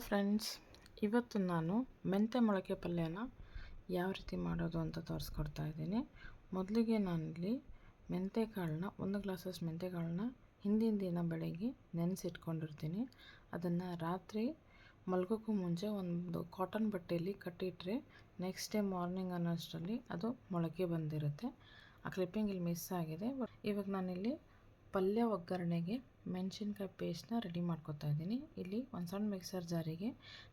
Hello friends, ಇವತ್ತು ನಾನು ಮೆಂತ್ಯ ಮೊಳಕೆ ಪಲ್ಯನ ಯಾವ ರೀತಿ ಮಾಡೋದು ಅಂತ ತೋರಿಸ್ಕೊಡ್ತಾ ಇದ್ದೀನಿ. ಮೊದಲಿಗೆ ನಾನಿಲ್ಲಿ ಮೆಂತ್ಯಕಾಳನ್ನ 1 ಗ್ಲಾಸಸ್ ಮೆಂತ್ಯಕಾಳನ್ನ ಹಿಂದಿನ ದಿನ ಬೆಳಗ್ಗೆ ನೆನೆಸಿಟ್ಕೊಂಡಿರ್ತೀನಿ. ಅದನ್ನು ರಾತ್ರಿ ಮಲಗೋಕ್ಕೂ ಮುಂಚೆ ಒಂದು ಕಾಟನ್ ಬಟ್ಟೆಯಲ್ಲಿ ಕಟ್ಟಿಟ್ರೆ ನೆಕ್ಸ್ಟ್ ಡೇ ಮಾರ್ನಿಂಗ್ ಅನ್ನೋಷ್ಟರಲ್ಲಿ ಅದು ಮೊಳಕೆ ಬಂದಿರುತ್ತೆ. ಆ ಕ್ಲಿಪ್ಪಿಂಗ್ ಇಲ್ಲಿ ಮಿಸ್ ಆಗಿದೆ. ಇವಾಗ ನಾನಿಲ್ಲಿ ಪಲ್ಯ ಒಗ್ಗರಣೆಗೆ ಮೆಣಸಿನ್ಕಾಯಿ ಪೇಸ್ಟ್ನ ರೆಡಿ ಮಾಡ್ಕೊತಾ ಇದ್ದೀನಿ. ಇಲ್ಲಿ ಒಂದು ಸಣ್ಣ ಮಿಕ್ಸರ್ ಜಾರಿಗೆ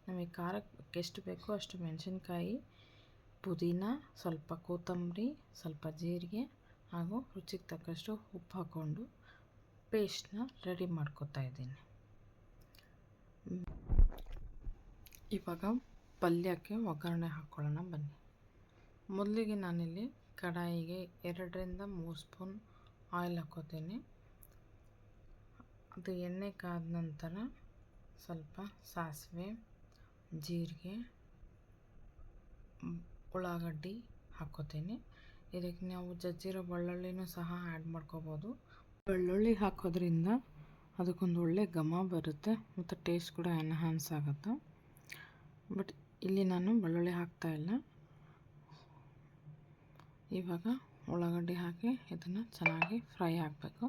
ನಮಗೆ ಖಾರಕ್ಕೆ ಎಷ್ಟು ಬೇಕೋ ಅಷ್ಟು ಮೆಣಸಿನ್ಕಾಯಿ, ಪುದೀನ, ಸ್ವಲ್ಪ ಕೊತ್ತಂಬರಿ, ಸ್ವಲ್ಪ ಜೀರಿಗೆ ಹಾಗೂ ರುಚಿಗೆ ತಕ್ಕಷ್ಟು ಉಪ್ಪು ಹಾಕ್ಕೊಂಡು ಪೇಸ್ಟ್ನ ರೆಡಿ ಮಾಡ್ಕೊತಾ ಇದ್ದೀನಿ. ಇವಾಗ ಪಲ್ಯಕ್ಕೆ ಒಗ್ಗರಣೆ ಹಾಕ್ಕೊಳ್ಳೋಣ ಬನ್ನಿ. ಮೊದಲಿಗೆ ನಾನಿಲ್ಲಿ ಕಡಾಯಿಗೆ 2ರಿಂದ 3 ಸ್ಪೂನ್ ಆಯಿಲ್ ಹಾಕ್ಕೋತೀನಿ. ಅದು ಎಣ್ಣೆ ಕಾದ ನಂತರ ಸ್ವಲ್ಪ ಸಾಸಿವೆ, ಜೀರಿಗೆ, ಉಳ್ಳಾಗಡ್ಡಿ ಹಾಕ್ಕೋತೀನಿ. ಇದಕ್ಕೆ ನಾವು ಜಜ್ಜಿರೋ ಬೆಳ್ಳುಳ್ಳಿನೂ ಸಹ ಆ್ಯಡ್ ಮಾಡ್ಕೋಬೋದು. ಬೆಳ್ಳುಳ್ಳಿ ಹಾಕೋದ್ರಿಂದ ಅದಕ್ಕೊಂದು ಒಳ್ಳೆ ಘಮ ಬರುತ್ತೆ ಮತ್ತು ಟೇಸ್ಟ್ ಕೂಡ ಎನ್ಹಾನ್ಸ್ ಆಗುತ್ತೆ. ಬಟ್ ಇಲ್ಲಿ ನಾನು ಬೆಳ್ಳುಳ್ಳಿ ಹಾಕ್ತಾಯಿಲ್ಲ. ಇವಾಗ ಉಳ್ಳಾಗಡ್ಡಿ ಹಾಕಿ ಇದನ್ನು ಚೆನ್ನಾಗಿ ಫ್ರೈ ಆಗಬೇಕು.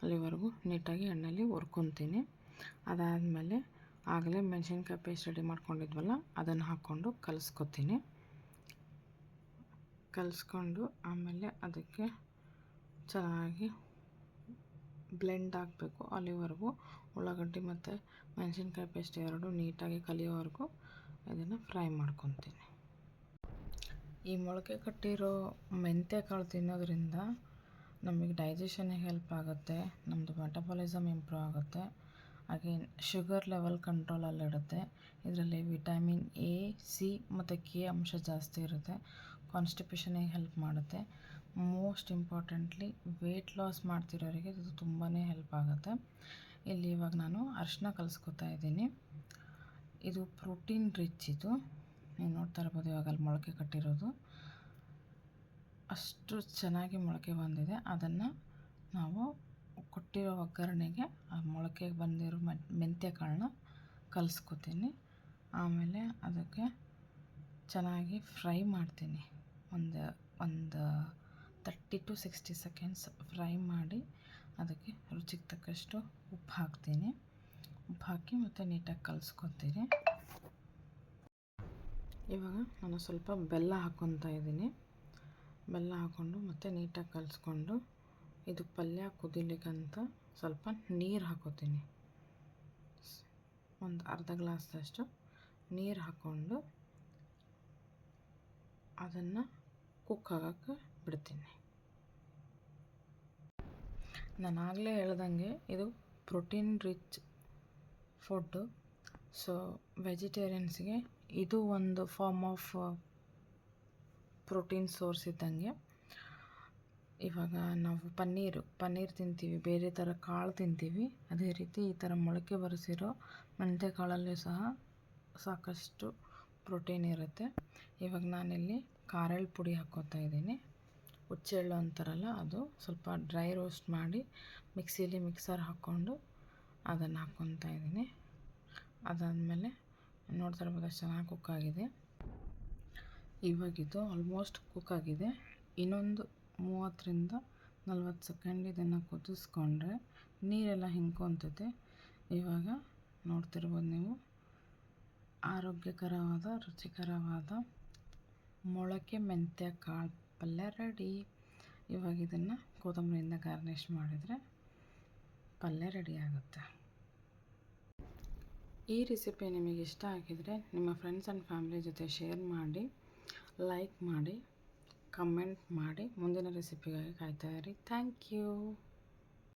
ಅಲ್ಲಿವರೆಗೂ ನೀಟಾಗಿ ಎಣ್ಣೆಯಲ್ಲಿ ಹುರ್ಕೊತೀನಿ. ಅದಾದಮೇಲೆ ಆಗಲೇ ಮೆಣಸಿನ್ಕಾಯಿ ಪೇಸ್ಟ್ ರೆಡಿ ಮಾಡ್ಕೊಂಡಿದ್ವಲ್ಲ ಅದನ್ನು ಹಾಕ್ಕೊಂಡು ಕಲಿಸ್ಕೊಂಡು ಆಮೇಲೆ ಅದಕ್ಕೆ ಚೆನ್ನಾಗಿ ಬ್ಲೆಂಡ್ ಆಗಬೇಕು. ಅಲ್ಲಿವರೆಗೂ ಉಳ್ಳಾಗಡ್ಡಿ ಮತ್ತು ಮೆಣಸಿನ್ಕಾಯಿ ಪೇಸ್ಟ್ ಎರಡು ನೀಟಾಗಿ ಕಲಿಯೋವರೆಗೂ ಇದನ್ನು ಫ್ರೈ ಮಾಡ್ಕೊತೀನಿ. ಈ ಮೊಳಕೆ ಕಟ್ಟಿರೋ ಮೆಂತ್ಯಕಾಳು ತಿನ್ನೋದ್ರಿಂದ ನಮಗೆ ಡೈಜೆಷನ್ಗೆ ಹೆಲ್ಪ್ ಆಗುತ್ತೆ, ನಮ್ಮದು ಮೆಟಬಾಲಿಸಮ್ ಇಂಪ್ರೂವ್ ಆಗುತ್ತೆ, ಅಗೇನ್ ಶುಗರ್ ಲೆವೆಲ್ ಕಂಟ್ರೋಲಲ್ಲಿಡುತ್ತೆ. ಇದರಲ್ಲಿ ವಿಟಮಿನ್ ಎ, ಸಿ ಮತ್ತು ಕೆ ಅಂಶ ಜಾಸ್ತಿ ಇರುತ್ತೆ. ಕಾನ್ಸ್ಟಿಪೇಷನಿಗೆ ಹೆಲ್ಪ್ ಮಾಡುತ್ತೆ. ಮೋಸ್ಟ್ ಇಂಪಾರ್ಟೆಂಟ್ಲಿ ವೆಯ್ಟ್ ಲಾಸ್ ಮಾಡ್ತಿರೋರಿಗೆ ಇದು ತುಂಬಾ ಹೆಲ್ಪ್ ಆಗುತ್ತೆ. ಇಲ್ಲಿ ಇವಾಗ ನಾನು ಅರಿಶಿನ ಕಲಿಸ್ಕೊತಾ ಇದ್ದೀನಿ. ಇದು ಪ್ರೋಟೀನ್ ರಿಚ್. ಇದು ನೀವು ನೋಡ್ತಾ ಇರ್ಬೋದು ಇವಾಗ ಅಲ್ಲಿ ಮೊಳಕೆ ಕಟ್ಟಿರೋದು ಅಷ್ಟು ಚೆನ್ನಾಗಿ ಮೊಳಕೆ ಬಂದಿದೆ. ಅದನ್ನು ನಾವು ಕೊಟ್ಟಿರೋ ಒಗ್ಗರಣೆಗೆ ಆ ಮೊಳಕೆ ಬಂದಿರೋ ಮೆಂತ್ಯಕಾಳನ್ನ ಕಲಿಸ್ಕೊತೀನಿ. ಆಮೇಲೆ ಅದಕ್ಕೆ ಚೆನ್ನಾಗಿ ಫ್ರೈ ಮಾಡ್ತೀನಿ. ಒಂದು 30 to 60 ಸೆಕೆಂಡ್ಸ್ ಫ್ರೈ ಮಾಡಿ ಅದಕ್ಕೆ ರುಚಿಗೆ ತಕ್ಕಷ್ಟು ಉಪ್ಪು ಹಾಕ್ತೀನಿ. ಉಪ್ಪು ಹಾಕಿ ಮತ್ತು ನೀಟಾಗಿ ಕಲಿಸ್ಕೊತೀನಿ. ಇವಾಗ ನಾನು ಸ್ವಲ್ಪ ಬೆಲ್ಲ ಹಾಕ್ಕೊತಾ ಇದ್ದೀನಿ. ಬೆಲ್ಲ ಹಾಕ್ಕೊಂಡು ಮತ್ತು ನೀಟಾಗಿ ಕಲಿಸ್ಕೊಂಡು ಇದು ಪಲ್ಯ ಕುದಿಲಿಕ್ಕಂತ ಸ್ವಲ್ಪ ನೀರು ಹಾಕ್ಕೋತೀನಿ. ಒಂದು ಅರ್ಧ ಗ್ಲಾಸ್ದಷ್ಟು ನೀರು ಹಾಕ್ಕೊಂಡು ಅದನ್ನು ಕುಕ್ ಆಗೋಕ್ಕೆ ಬಿಡ್ತೀನಿ. ನಾನು ಆಗಲೇ ಹೇಳ್ದಂಗೆ ಇದು ಪ್ರೋಟೀನ್ ರಿಚ್ ಫುಡ್ಡು. ಸೊ ವೆಜಿಟೇರಿಯನ್ಸ್ಗೆ ಇದು ಒಂದು ಫಾರ್ಮ್ ಆಫ್ ಪ್ರೋಟೀನ್ ಸೋರ್ಸ್ ಇದ್ದಂಗೆ. ಇವಾಗ ನಾವು ಪನ್ನೀರ್ ತಿಂತೀವಿ, ಬೇರೆ ಥರ ಕಾಳು ತಿಂತೀವಿ, ಅದೇ ರೀತಿ ಈ ಥರ ಮೊಳಕೆ ಬರಿಸಿರೋ ಮೆಂತ್ಯಕಾಳಲ್ಲೂ ಸಹ ಸಾಕಷ್ಟು ಪ್ರೋಟೀನ್ ಇರುತ್ತೆ. ಇವಾಗ ನಾನಿಲ್ಲಿ ಖಾರೆಳ್ಳು ಪುಡಿ ಹಾಕ್ಕೋತಾ ಇದ್ದೀನಿ. ಹುಚ್ಚೆಳ್ಳು ಅಂತಾರಲ್ಲ ಅದು, ಸ್ವಲ್ಪ ಡ್ರೈ ರೋಸ್ಟ್ ಮಾಡಿ ಮಿಕ್ಸರ್ ಹಾಕ್ಕೊಂಡು ಅದನ್ನು ಹಾಕ್ಕೊತಾ ಇದ್ದೀನಿ. ಅದಾದಮೇಲೆ ನೋಡ್ತಾ ಇರ್ಬೋದು ಅಷ್ಟು ಚೆನ್ನಾಗಿ ಕುಕ್ ಆಗಿದೆ. ಇವಾಗಿದು ಆಲ್ಮೋಸ್ಟ್ ಕುಕ್ ಆಗಿದೆ. ಇನ್ನೊಂದು 30ರಿಂದ 40 ಸೆಕೆಂಡ್ ಇದನ್ನು ಕುದಿಸ್ಕೊಂಡ್ರೆ ನೀರೆಲ್ಲ ಹಿಂಡ್ಕೊತೈತೆ. ಇವಾಗ ನೋಡ್ತಿರ್ಬೋದು ನೀವು ಆರೋಗ್ಯಕರವಾದ ರುಚಿಕರವಾದ ಮೊಳಕೆ ಮೆಂತ್ಯಕಾಳು ಪಲ್ಯ ರೆಡಿ. ಇವಾಗ ಇದನ್ನು ಕೊತ್ತಂಬರಿಯಿಂದ ಗಾರ್ನಿಷ್ ಮಾಡಿದರೆ ಪಲ್ಯ ರೆಡಿ ಆಗುತ್ತೆ. ಈ ರೆಸಿಪಿ ನಿಮಗೆ ಇಷ್ಟ ಆಗಿದರೆ ನಿಮ್ಮ ಫ್ರೆಂಡ್ಸ್ ಆ್ಯಂಡ್ ಫ್ಯಾಮಿಲಿ ಜೊತೆ ಶೇರ್ ಮಾಡಿ, ಲೈಕ್ ಮಾಡಿ, ಕಮೆಂಟ್ ಮಾಡಿ. ಮುಂದಿನ ರೆಸಿಪಿಗಾಗಿ ಕಾಯ್ತಾ ಇರಿ. Thank you.